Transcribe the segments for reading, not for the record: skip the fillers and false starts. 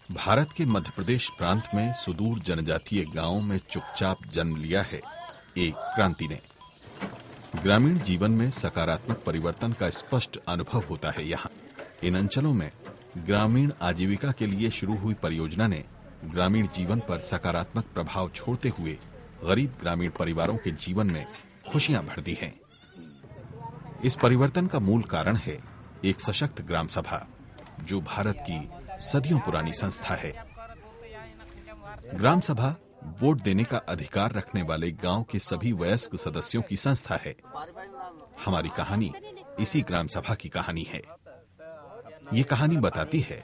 भारत के मध्य प्रदेश प्रांत में सुदूर जनजातीय गांवों में चुपचाप जन्म लिया है एक क्रांति ने। ग्रामीण जीवन में सकारात्मक परिवर्तन का स्पष्ट अनुभव होता है। यहाँ इन अंचलों में ग्रामीण आजीविका के लिए शुरू हुई परियोजना ने ग्रामीण जीवन पर सकारात्मक प्रभाव छोड़ते हुए गरीब ग्रामीण परिवारों के जीवन में खुशियां भर दी हैं। इस परिवर्तन का मूल कारण है एक सशक्त ग्राम सभा, जो भारत की सदियों पुरानी संस्था है। ग्राम सभा वोट देने का अधिकार रखने वाले गांव के सभी वयस्क सदस्यों की संस्था है। हमारी कहानी इसी ग्राम सभा की कहानी है। ये कहानी बताती है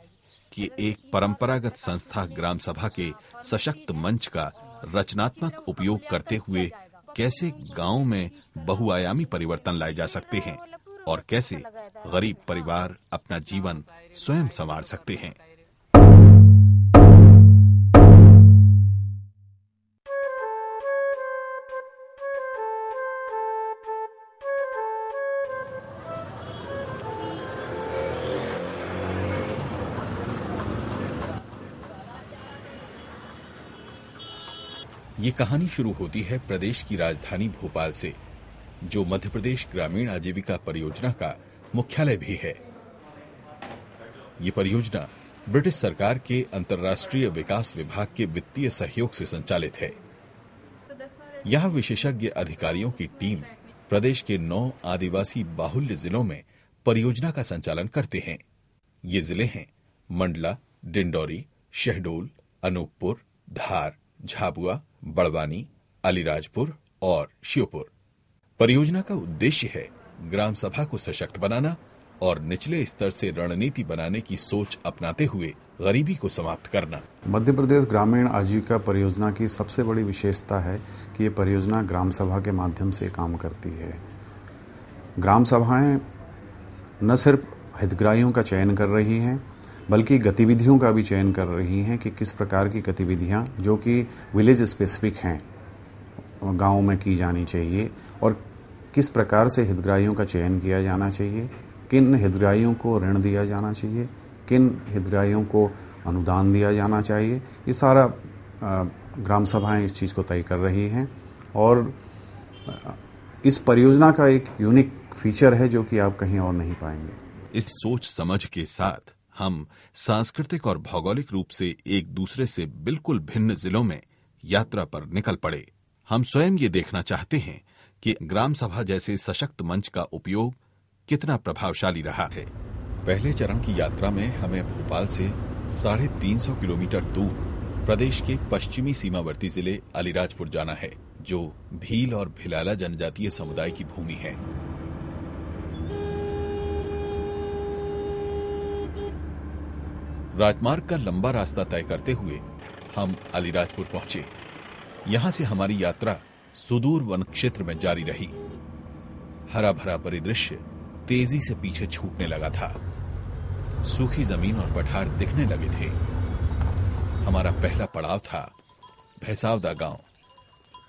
कि एक परंपरागत संस्था ग्राम सभा के सशक्त मंच का रचनात्मक उपयोग करते हुए कैसे गांव में बहुआयामी परिवर्तन लाए जा सकते हैं और कैसे गरीब परिवार अपना जीवन स्वयं संवार सकते हैं। ये कहानी शुरू होती है प्रदेश की राजधानी भोपाल से, जो मध्य प्रदेश ग्रामीण आजीविका परियोजना का मुख्यालय भी है। ये परियोजना ब्रिटिश सरकार के अंतर्राष्ट्रीय विकास विभाग के वित्तीय सहयोग से संचालित है। यह विशेषज्ञ अधिकारियों की टीम प्रदेश के 9 आदिवासी बाहुल्य जिलों में परियोजना का संचालन करते हैं। ये जिले हैं मंडला, डिंडौरी, शहडोल, अनूपपुर, धार, झाबुआ, बड़वानी, अलीराजपुर और श्योपुर। परियोजना का उद्देश्य है ग्राम सभा को सशक्त बनाना और निचले स्तर से रणनीति बनाने की सोच अपनाते हुए गरीबी को समाप्त करना। मध्य प्रदेश ग्रामीण आजीविका परियोजना की सबसे बड़ी विशेषता है कि ये परियोजना ग्राम सभा के माध्यम से काम करती है। ग्राम सभाएं न सिर्फ हितग्राहियों का चयन कर रही हैं, बल्कि गतिविधियों का भी चयन कर रही हैं कि किस प्रकार की गतिविधियां जो कि विलेज स्पेसिफिक हैं गाँव में की जानी चाहिए और किस प्रकार से हितग्राहियों का चयन किया जाना चाहिए, किन हितग्राहियों को ऋण दिया जाना चाहिए, किन हितग्राहियों को अनुदान दिया जाना चाहिए। ये सारा ग्राम सभाएं इस चीज़ को तय कर रही हैं और इस परियोजना का एक यूनिक फीचर है जो कि आप कहीं और नहीं पाएंगे। इस सोच समझ के साथ हम सांस्कृतिक और भौगोलिक रूप से एक दूसरे से बिल्कुल भिन्न जिलों में यात्रा पर निकल पड़े। हम स्वयं ये देखना चाहते हैं कि ग्राम सभा जैसे सशक्त मंच का उपयोग कितना प्रभावशाली रहा है। पहले चरण की यात्रा में हमें भोपाल से 350 किलोमीटर दूर प्रदेश के पश्चिमी सीमावर्ती जिले अलीराजपुर जाना है, जो भील और भिलाला जनजातीय समुदाय की भूमि है। राजमार्ग का लंबा रास्ता तय करते हुए हम अलीराजपुर पहुंचे। यहां से हमारी यात्रा सुदूर वन क्षेत्र में जारी रही। हरा भरा परिदृश्य तेजी से पीछे छूटने लगा था। सूखी जमीन और पठार दिखने लगे थे। हमारा पहला पड़ाव था भैसावदा गांव।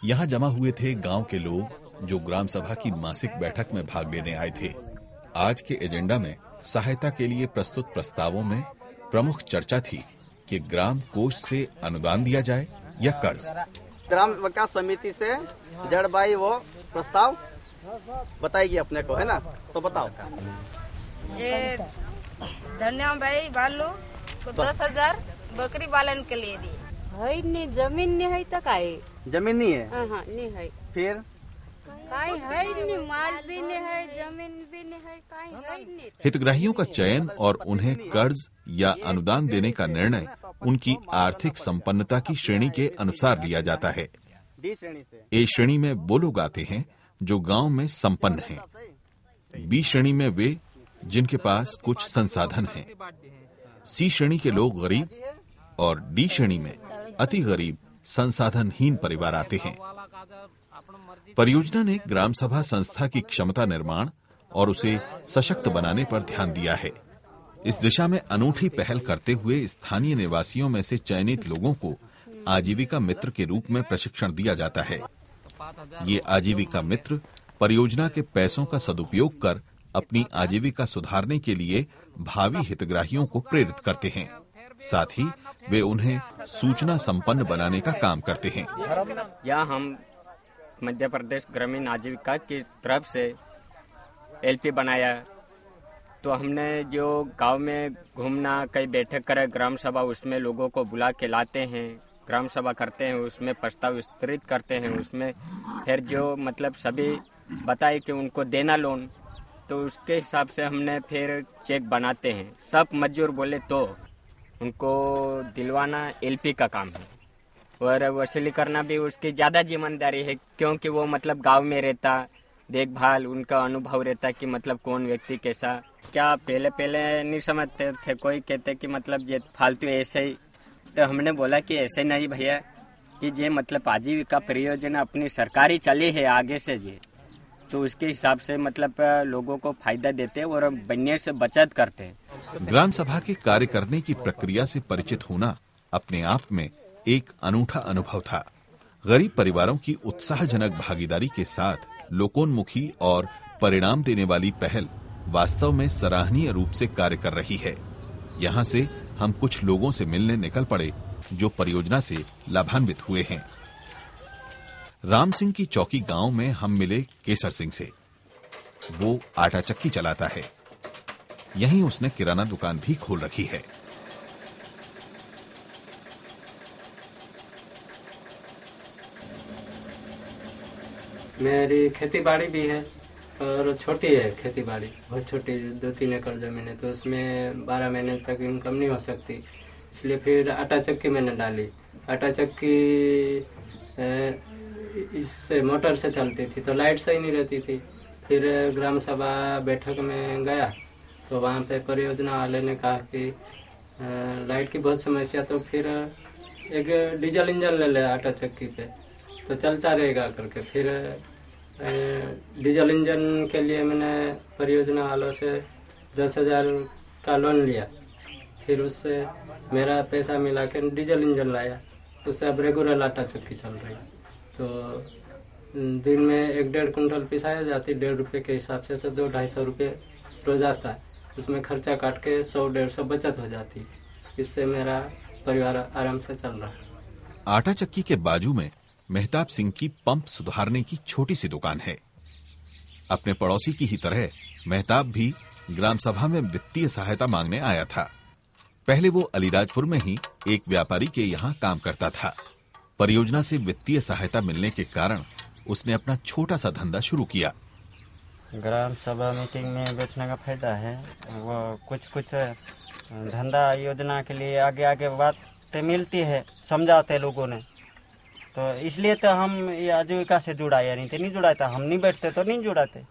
यहां जमा हुए थे गांव के लोग जो ग्राम सभा की मासिक बैठक में भाग लेने आए थे। आज के एजेंडा में सहायता के लिए प्रस्तुत प्रस्तावों में प्रमुख चर्चा थी कि ग्राम कोष से अनुदान दिया जाए या कर्ज। ग्राम विकास समिति से जड़बाई वो प्रस्ताव बताएगी अपने को, है ना? तो बताओ। ये धन्या भाई बालू को 10,000 बकरी पालन के लिए दी है। नहीं जमीन नहीं है तो काय जमीन नहीं है? हाँ नहीं है। फिर काय है नहीं, माल भी नहीं है, जमीन भी नहीं है, काय है नहीं। हितग्राहियों का चयन और उन्हें कर्ज या अनुदान देने का निर्णय उनकी आर्थिक संपन्नता की श्रेणी के अनुसार लिया जाता है। ए श्रेणी में वो लोग आते हैं जो गांव में संपन्न हैं। बी श्रेणी में वे जिनके पास कुछ संसाधन हैं। सी श्रेणी के लोग गरीब और डी श्रेणी में अति गरीब संसाधनहीन परिवार आते हैं। परियोजना ने ग्राम सभा संस्था की क्षमता निर्माण और उसे सशक्त बनाने पर ध्यान दिया है। इस दिशा में अनूठी पहल करते हुए स्थानीय निवासियों में से चयनित लोगों को आजीविका मित्र के रूप में प्रशिक्षण दिया जाता है। ये आजीविका मित्र परियोजना के पैसों का सदुपयोग कर अपनी आजीविका सुधारने के लिए भावी हितग्राहियों को प्रेरित करते हैं। साथ ही वे उन्हें सूचना संपन्न बनाने का काम करते हैं। यहाँ हम मध्य प्रदेश ग्रामीण आजीविका की तरफ से एलपी बनाया, तो हमने जो गांव में घूमना, कई बैठक करे ग्राम सभा, उसमें लोगों को बुला के लाते हैं, ग्राम सभा करते हैं, उसमें प्रस्ताव विस्तृत करते हैं, उसमें फिर जो मतलब सभी बताए कि उनको देना लोन, तो उसके हिसाब से हमने फिर चेक बनाते हैं। सब मजदूर बोले तो उनको दिलवाना एलपी का काम है, और वसूली करना भी उसकी ज़्यादा जिम्मेदारी है, क्योंकि वो मतलब गांव में रहता, देखभाल उनका अनुभव रहता कि मतलब कौन व्यक्ति कैसा क्या। पहले नहीं समझते थे, कोई कहते कि मतलब ये फालतू ऐसे ही, तो हमने बोला कि ऐसे नहीं भैया, कि ये मतलब आजीविका परियोजना अपनी सरकारी चली है आगे से ये, तो उसके हिसाब से मतलब लोगों को फायदा देते हैं और बनने से बचत करते हैं। ग्राम सभा के कार्य करने की प्रक्रिया से परिचित होना अपने आप में एक अनूठा अनुभव था। गरीब परिवारों की उत्साहजनक भागीदारी के साथ लोकोन्मुखी और परिणाम देने वाली पहल वास्तव में सराहनीय रूप से कार्य कर रही है। यहाँ से हम कुछ लोगों से मिलने निकल पड़े जो परियोजना से लाभान्वित हुए हैं। राम सिंह की चौकी गांव में हम मिले केसर सिंह से। वो आटा चक्की चलाता है, यहीं उसने किराना दुकान भी खोल रखी है। मेरी खेती बाड़ी भी है, और छोटी है खेती बाड़ी, बहुत छोटी, 2-3 एकड़ जमीन है, तो उसमें 12 महीने तक इनकम नहीं हो सकती, इसलिए फिर आटा चक्की मैंने डाली। आटा चक्की इससे मोटर से चलती थी, तो लाइट सही नहीं रहती थी। फिर ग्राम सभा बैठक में गया, तो वहाँ पे परियोजना वाले ने कहा कि लाइट की बहुत समस्या, तो फिर एक डीजल इंजन ले ले आटा चक्की पे, तो चलता रहेगा करके। फिर डीजल इंजन के लिए मैंने परियोजना वालों से 10,000 का लोन लिया, फिर उससे मेरा पैसा मिला के डीजल इंजन लाया, उससे अब रेगुलर आटा चक्की चल रही है। तो दिन में 1-1.5 कुंटल पिसाया जाती, 1.5 रुपये के हिसाब से, तो 200-250 रुपये रोज आता है, उसमें खर्चा काट के 100-150 बचत हो जाती, इससे मेरा परिवार आराम से चल रहा है। आटा चक्की के बाजू में मेहताब सिंह की पंप सुधारने की छोटी सी दुकान है। अपने पड़ोसी की ही तरह मेहताब भी ग्राम सभा में वित्तीय सहायता मांगने आया था। पहले वो अलीराजपुर में ही एक व्यापारी के यहाँ काम करता था। परियोजना से वित्तीय सहायता मिलने के कारण उसने अपना छोटा सा धंधा शुरू किया। ग्राम सभा मीटिंग में बैठने का फायदा है, वो कुछ धंधा योजना के लिए आगे बातें मिलती है, समझाते लोगों ने, तो इसलिए तो हम ये आजीविका से जुड़ाया, नहीं तो नहीं जुड़ाता, हम नहीं बैठते तो नहीं जुड़ाते।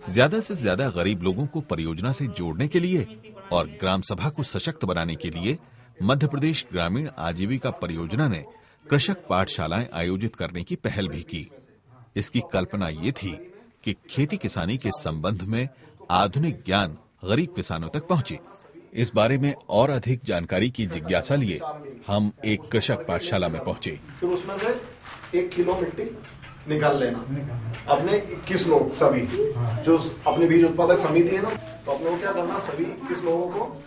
ज्यादा से ज्यादा गरीब लोगों को परियोजना से जोड़ने के लिए और ग्राम सभा को सशक्त बनाने के लिए मध्य प्रदेश ग्रामीण आजीविका परियोजना ने कृषक पाठशालाएं आयोजित करने की पहल भी की। इसकी कल्पना ये थी कि खेती किसानी के संबंध में आधुनिक ज्ञान गरीब किसानों तक पहुंचे। इस बारे में और अधिक जानकारी की जिज्ञासा लिए हम एक कृषक पाठशाला में पहुंचे। फिर उसमें से 1 किलो मिट्टी निकाल लेना। अपने 21 लोग सभी जो अपने बीज उत्पादक समिति है ना, तो अपने को क्या करना, सभी 21 लोगों को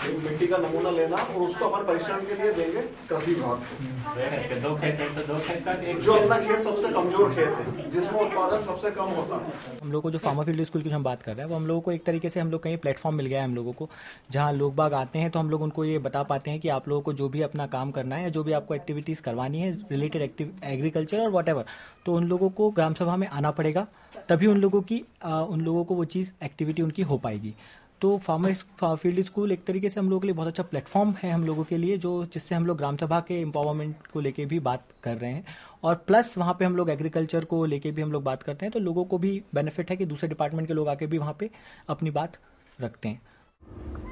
एक मिट्टी का नमूना लेना और उसको अपन परीक्षण के लिए देंगे कृषि विभाग को। 2 खेत है तो 2 खेत का जो अपना खेत सबसे कमजोर खेत है, जिसमें उत्पादन सबसे कम होता है। हम लोग को जो फार्मर फील्ड स्कूल की हम बात कर रहे हैं, वो हम लोगों को एक तरीके से हम लोग कहीं प्लेटफॉर्म मिल गया है हम लोगों को, जहाँ लोग बाग आते हैं तो हम लोग उनको ये बता पाते हैं कि आप लोगों को जो भी अपना काम करना है या जो भी आपको एक्टिविटीज़ करवानी है रिलेटेड एग्रीकल्चर और वॉट एवर, तो उन लोगों को ग्राम सभा में आना पड़ेगा, तभी उन लोगों को वो चीज़ एक्टिविटी उनकी हो पाएगी। तो फार्मर फील्ड स्कूल एक तरीके से हम लोगों के लिए बहुत अच्छा प्लेटफॉर्म है हम लोगों के लिए, जो जिससे हम लोग ग्राम सभा के एम्पावरमेंट को लेके भी बात कर रहे हैं, और प्लस वहाँ पे हम लोग एग्रीकल्चर को लेके भी हम लोग बात करते हैं, तो लोगों को भी बेनिफिट है कि दूसरे डिपार्टमेंट के लोग आके भी वहाँ पे अपनी बात रखते हैं।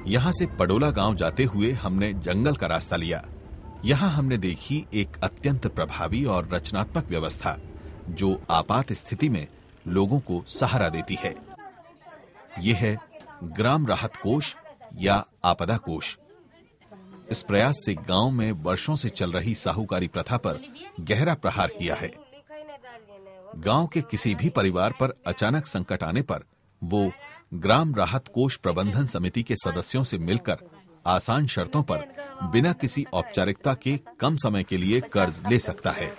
यहाँ से पडोला गांव जाते हुए हमने जंगल का रास्ता लिया। यहाँ हमने देखी एक अत्यंत प्रभावी और रचनात्मक व्यवस्था जो आपात स्थिति में लोगों को सहारा देती है। ये है ग्राम राहत कोष या आपदा कोष। इस प्रयास से गांव में वर्षों से चल रही साहूकारी प्रथा पर गहरा प्रहार किया है। गांव के किसी भी परिवार पर अचानक संकट आने पर वो ग्राम राहत कोष प्रबंधन समिति के सदस्यों से मिलकर आसान शर्तों पर बिना किसी औपचारिकता के कम समय के लिए कर्ज ले सकता है।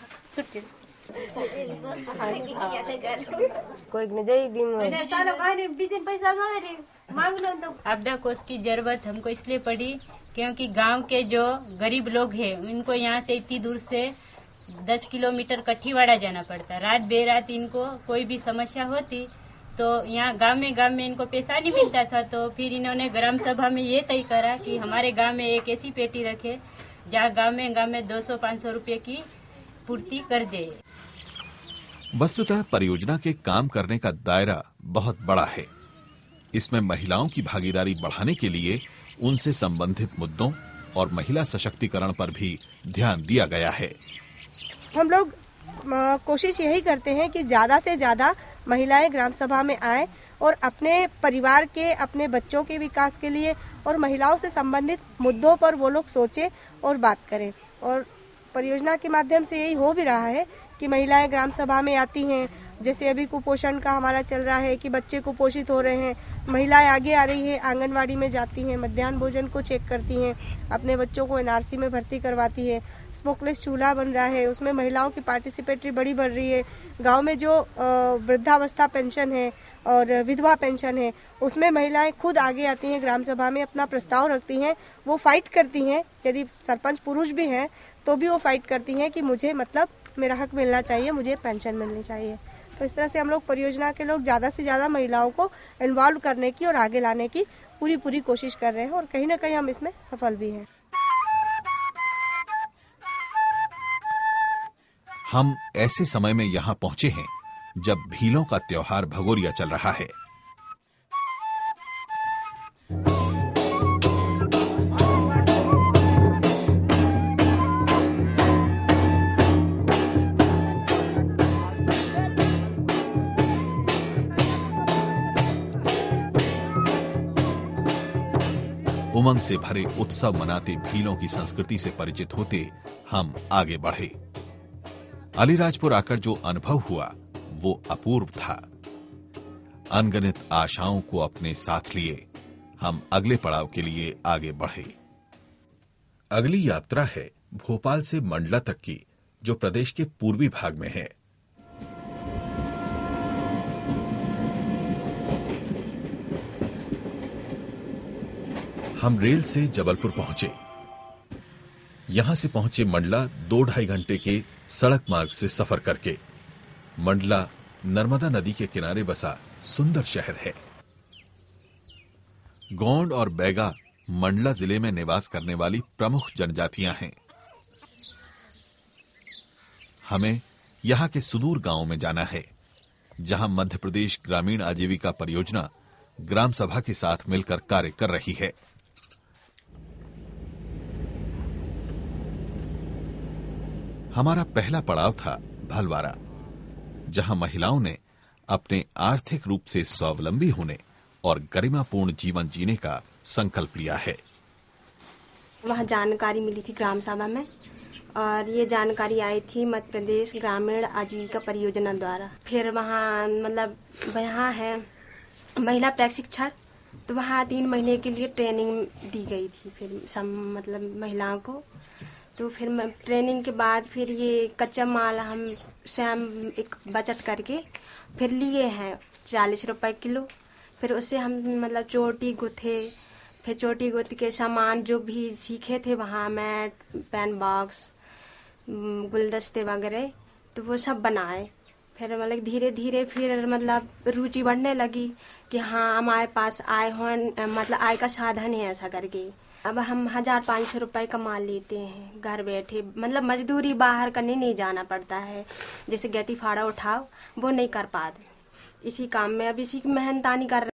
आपदा कोष की जरूरत हमको इसलिए पड़ी क्योंकि गांव के जो गरीब लोग हैं उनको यहाँ से इतनी दूर से 10 किलोमीटर कठीवाड़ा जाना पड़ता। रात बेरात इनको कोई भी समस्या होती तो यहाँ गांव में इनको पैसा नहीं मिलता था। तो फिर इन्होंने ग्राम सभा में ये तय करा कि हमारे गांव में एक ऐसी पेटी रखे जहाँ गांव में 200-500 रुपए की पूर्ति कर दे। वस्तुतः परियोजना के काम करने का दायरा बहुत बड़ा है। इसमें महिलाओं की भागीदारी बढ़ाने के लिए उनसे संबंधित मुद्दों और महिला सशक्तिकरण पर भी ध्यान दिया गया है। हम लोग कोशिश यही करते हैं कि ज्यादा से ज्यादा महिलाएं ग्राम सभा में आएं और अपने परिवार के, अपने बच्चों के विकास के लिए और महिलाओं से संबंधित मुद्दों पर वो लोग सोचें और बात करें। और परियोजना के माध्यम से यही हो भी रहा है कि महिलाएं ग्राम सभा में आती हैं। जैसे अभी कुपोषण का हमारा चल रहा है कि बच्चे कुपोषित हो रहे हैं, महिलाएं आगे आ रही है, आंगनवाड़ी में जाती हैं, मध्याह्न भोजन को चेक करती हैं, अपने बच्चों को एनआरसी में भर्ती करवाती है। स्मोकलेस चूल्हा बन रहा है, उसमें महिलाओं की पार्टिसिपेटरी बढ़ रही है। गाँव में जो वृद्धावस्था पेंशन है और विधवा पेंशन है उसमें महिलाएं खुद आगे आती हैं, ग्राम सभा में अपना प्रस्ताव रखती हैं, वो फाइट करती हैं। यदि सरपंच पुरुष भी हैं तो भी वो फाइट करती हैं कि मुझे मेरा हक मिलना चाहिए, मुझे पेंशन मिलनी चाहिए। तो इस तरह से हम लोग परियोजना के लोग ज्यादा से ज्यादा महिलाओं को इन्वॉल्व करने की और आगे लाने की पूरी कोशिश कर रहे हैं और कहीं ना कहीं हम इसमें सफल भी हैं। हम ऐसे समय में यहाँ पहुंचे हैं जब भीलों का त्योहार भगोरिया चल रहा है। उमंग से भरे उत्सव मनाते भीलों की संस्कृति से परिचित होते हम आगे बढ़े। अलीराजपुर आकर जो अनुभव हुआ वो अपूर्व था। अनगिनत आशाओं को अपने साथ लिए हम अगले पड़ाव के लिए आगे बढ़े। अगली यात्रा है भोपाल से मंडला तक की, जो प्रदेश के पूर्वी भाग में है। हम रेल से जबलपुर पहुंचे। यहां से पहुंचे मंडला 2-2.5 घंटे के सड़क मार्ग से सफर करके। मंडला नर्मदा नदी के किनारे बसा सुंदर शहर है। गोंड और बैगा मंडला जिले में निवास करने वाली प्रमुख जनजातियां हैं। हमें यहां के सुदूर गांवों में जाना है, जहां मध्य प्रदेश ग्रामीण आजीविका परियोजना ग्राम सभा के साथ मिलकर कार्य कर रही है। हमारा पहला पड़ाव था भलवारा, जहां महिलाओं ने अपने आर्थिक रूप से स्वावलंबी होने और गरिमापूर्ण जीवन जीने का संकल्प लिया है। वहाँ जानकारी मिली थी ग्राम सभा में, और ये जानकारी आई थी मध्य प्रदेश ग्रामीण आजीविका परियोजना द्वारा। फिर वहाँ यहाँ है महिला प्रशिक्षण, तो वहाँ 3 महीने के लिए ट्रेनिंग दी गई थी फिर महिलाओं को। तो फिर ट्रेनिंग के बाद फिर ये कच्चा माल हम स्वयं एक बचत करके फिर लिए हैं 40 रुपए किलो। फिर उससे हम चोटी गुथे, फिर चोटी गुथ के सामान जो भी सीखे थे वहाँ, मैट, पेन बॉक्स, गुलदस्ते वगैरह, तो वो सब बनाए। फिर धीरे धीरे फिर रुचि बढ़ने लगी कि हाँ हमारे पास आय आय का साधन है ऐसा करके। अब हम 1500 रुपए कमा लेते हैं घर बैठे। मजदूरी बाहर करने नहीं जाना पड़ता है, जैसे गैती फाड़ा उठाओ वो नहीं कर पाते इसी काम में। अब इसी की मेहनतानी कर